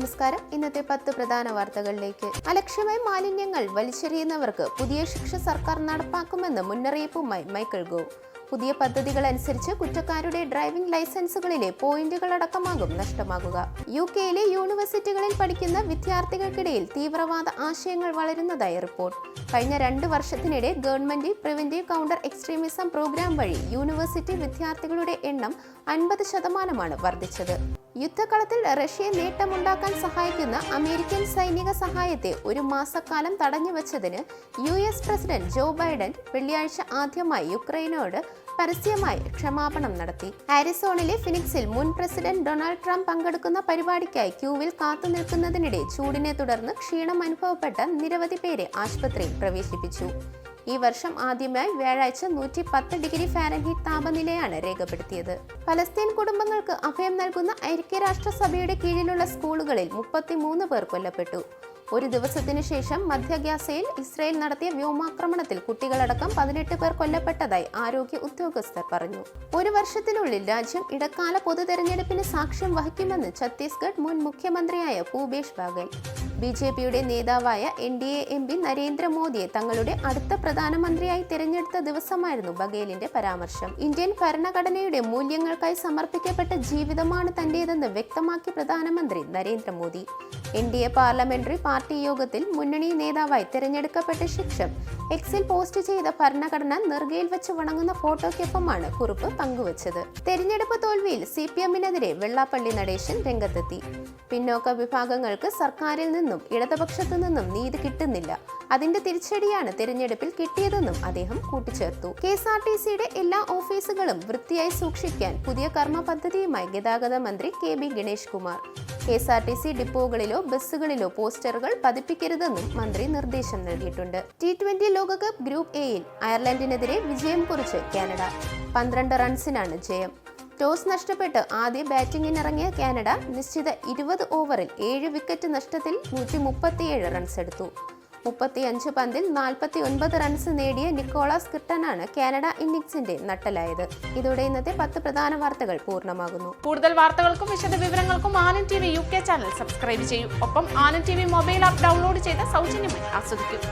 നമസ്കാരം. ഇന്നത്തെ 10 പ്രധാന വാർത്തകളിലേക്ക്. അലക്ഷ്യമായി മാലിന്യങ്ങൾ വലിച്ചെറിയുന്നവർക്ക് പുതിയ ശിക്ഷ സർക്കാർ നടപ്പാക്കുമെന്ന് മുന്നറിയിപ്പുമായി മൈക്കിൾ ഗോവ്. പുതിയ പദ്ധതികൾ അനുസരിച്ച് കുറ്റക്കാരുടെ ഡ്രൈവിംഗ് ലൈസൻസുകളിലെ പോയിന്റുകളടക്കമാകും നഷ്ടമാകുക. UK-യിലെ യൂണിവേഴ്സിറ്റികളിൽ പഠിക്കുന്ന വിദ്യാർത്ഥികൾക്കിടയിൽ തീവ്രവാദ ആശയങ്ങൾ വളരുന്നതായി റിപ്പോർട്ട്. കഴിഞ്ഞ 2 വർഷത്തിനിടെ government preventive counter extremism programme വഴി യൂണിവേഴ്സിറ്റി വിദ്യാർത്ഥികളുടെ എണ്ണം 50% വർദ്ധിച്ചത്. യുദ്ധകളത്തിൽ റഷ്യയെ നേട്ടമുണ്ടാക്കാൻ സഹായിക്കുന്ന അമേരിക്കൻ സൈനിക സഹായത്തെ ഒരു മാസക്കാലം തടഞ്ഞുവച്ചതിന് US പ്രസിഡന്റ് ജോ ബൈഡൻ വെള്ളിയാഴ്ച ആദ്യമായി യുക്രൈനോട് പരസ്യമായി ക്ഷമാപണം നടത്തി. ആരിസോണയിലെ ഫിനിക്സിൽ മുൻ പ്രസിഡന്റ് ഡൊണാൾഡ് ട്രംപ് പങ്കെടുക്കുന്ന പരിപാടിക്കായി ക്യൂവിൽ കാത്തുനിൽക്കുന്നതിനിടെ ചൂടിനെ തുടർന്ന് ക്ഷീണം അനുഭവപ്പെട്ട നിരവധി പേരെ ആശുപത്രിയിൽ പ്രവേശിപ്പിച്ചു. ഈ വർഷം ആദ്യമായി വ്യാഴാഴ്ച 110 ഡിഗ്രി ഫാരൻഹീറ്റ് താപനിലയാണ് രേഖപ്പെടുത്തിയത്. പലസ്തീൻ കുടുംബങ്ങൾക്ക് അഭയം നൽകുന്ന ഐക്യരാഷ്ട്രസഭയുടെ കീഴിലുള്ള സ്കൂളുകളിൽ 33 പേർ കൊല്ലപ്പെട്ടു. ഒരു ദിവസത്തിനു ശേഷം മധ്യ ഗാസയിൽ ഇസ്രായേൽ നടത്തിയ വ്യോമാക്രമണത്തിൽ കുട്ടികളടക്കം 18 പേർ കൊല്ലപ്പെട്ടതായി ആരോഗ്യ ഉദ്യോഗസ്ഥർ പറഞ്ഞു. ഒരു വർഷത്തിനുള്ളിൽ രാജ്യം ഇടക്കാല പൊതുതെരഞ്ഞെടുപ്പിന് സാക്ഷ്യം വഹിക്കുമെന്ന് ഛത്തീസ്ഗഡ് മുൻ മുഖ്യമന്ത്രിയായ ഭൂപേഷ് ബാഗേൽ. BJPയുടെ നേതാവായ NDA MP നരേന്ദ്രമോദിയെ തങ്ങളുടെ അടുത്ത പ്രധാനമന്ത്രിയായി തിരഞ്ഞെടുത്ത ദിവസമായിരുന്നു ബഗേലിന്റെ പരാമർശം. ഇന്ത്യൻ ഭരണഘടനയുടെ മൂല്യങ്ങൾക്കായി സമർപ്പിക്കപ്പെട്ട ജീവിതമാണ് തന്റേതെന്ന് വ്യക്തമാക്കിയ പ്രധാനമന്ത്രി നരേന്ദ്രമോദി. NDA പാർലമെന്ററി പാർട്ടി യോഗത്തിൽ മുന്നണി നേതാവായി തിരഞ്ഞെടുക്കപ്പെട്ട ശേഷം എക്സിൽ പോസ്റ്റ് ചെയ്ത ഭരണഘടന നെറുകയിൽ വെച്ച് വണങ്ങുന്ന ഫോട്ടോയ്ക്കൊപ്പമാണ് കുറിപ്പ് പങ്കുവച്ചത്. തെരഞ്ഞെടുപ്പ് തോൽവിയിൽ CPM-നെതിരെ വെള്ളാപ്പള്ളി നടേശൻ രംഗത്തെത്തി. പിന്നോക്ക വിഭാഗങ്ങൾക്ക് സർക്കാരിൽ നിന്നും ഇടതുപക്ഷത്തു നിന്നും നീതി കിട്ടുന്നില്ല. അതിന്റെ തിരിച്ചടിയാണ് തെരഞ്ഞെടുപ്പിൽ കിട്ടിയതെന്നും അദ്ദേഹം കൂട്ടിച്ചേർത്തു. KSRTCയുടെ എല്ലാ ഓഫീസുകളും വൃത്തിയായി സൂക്ഷിക്കാൻ പുതിയ കർമ്മ പദ്ധതിയുമായി ഗതാഗത മന്ത്രി KB ഗണേഷ് കുമാർ. KSRTC ഡിപ്പോകളിലോ ബസ്സുകളിലോ പോസ്റ്ററുകൾ പതിപ്പിക്കരുതെന്നും മന്ത്രി നിർദ്ദേശം നൽകിയിട്ടുണ്ട്. T20 ലോകകപ്പ് ഗ്രൂപ്പ് എയിൽ അയർലൻഡിനെതിരെ വിജയം കുറിച്ച് കാനഡ. 12 റൺസിനാണ് ജയം. ടോസ് നഷ്ടപ്പെട്ട് ആദ്യ ബാറ്റിംഗിനിറങ്ങിയ കാനഡ നിശ്ചിത 20 ഓവറിൽ 7 വിക്കറ്റ് നഷ്ടത്തിൽ 137 റൺസ് എടുത്തു. 35 പന്തിൽ 49 റൺസ് നേടിയ നിക്കോളാസ് കിർട്ടനാണ് കാനഡ ഇന്നിംഗ്സിന്റെ നട്ടലായത്. ഇതോടെ ഇന്നത്തെ 10 പ്രധാന വാർത്തകൾ പൂർണ്ണമാകുന്നു. കൂടുതൽ വാർത്തകൾക്കും വിശദ വിവരങ്ങൾക്കും Anand TV UK channel subscribe ചെയ്യൂ. ഒപ്പം Anand TV mobile app download ചെയ്ത് സൗജന്യമായി ആസ്വദിക്കും.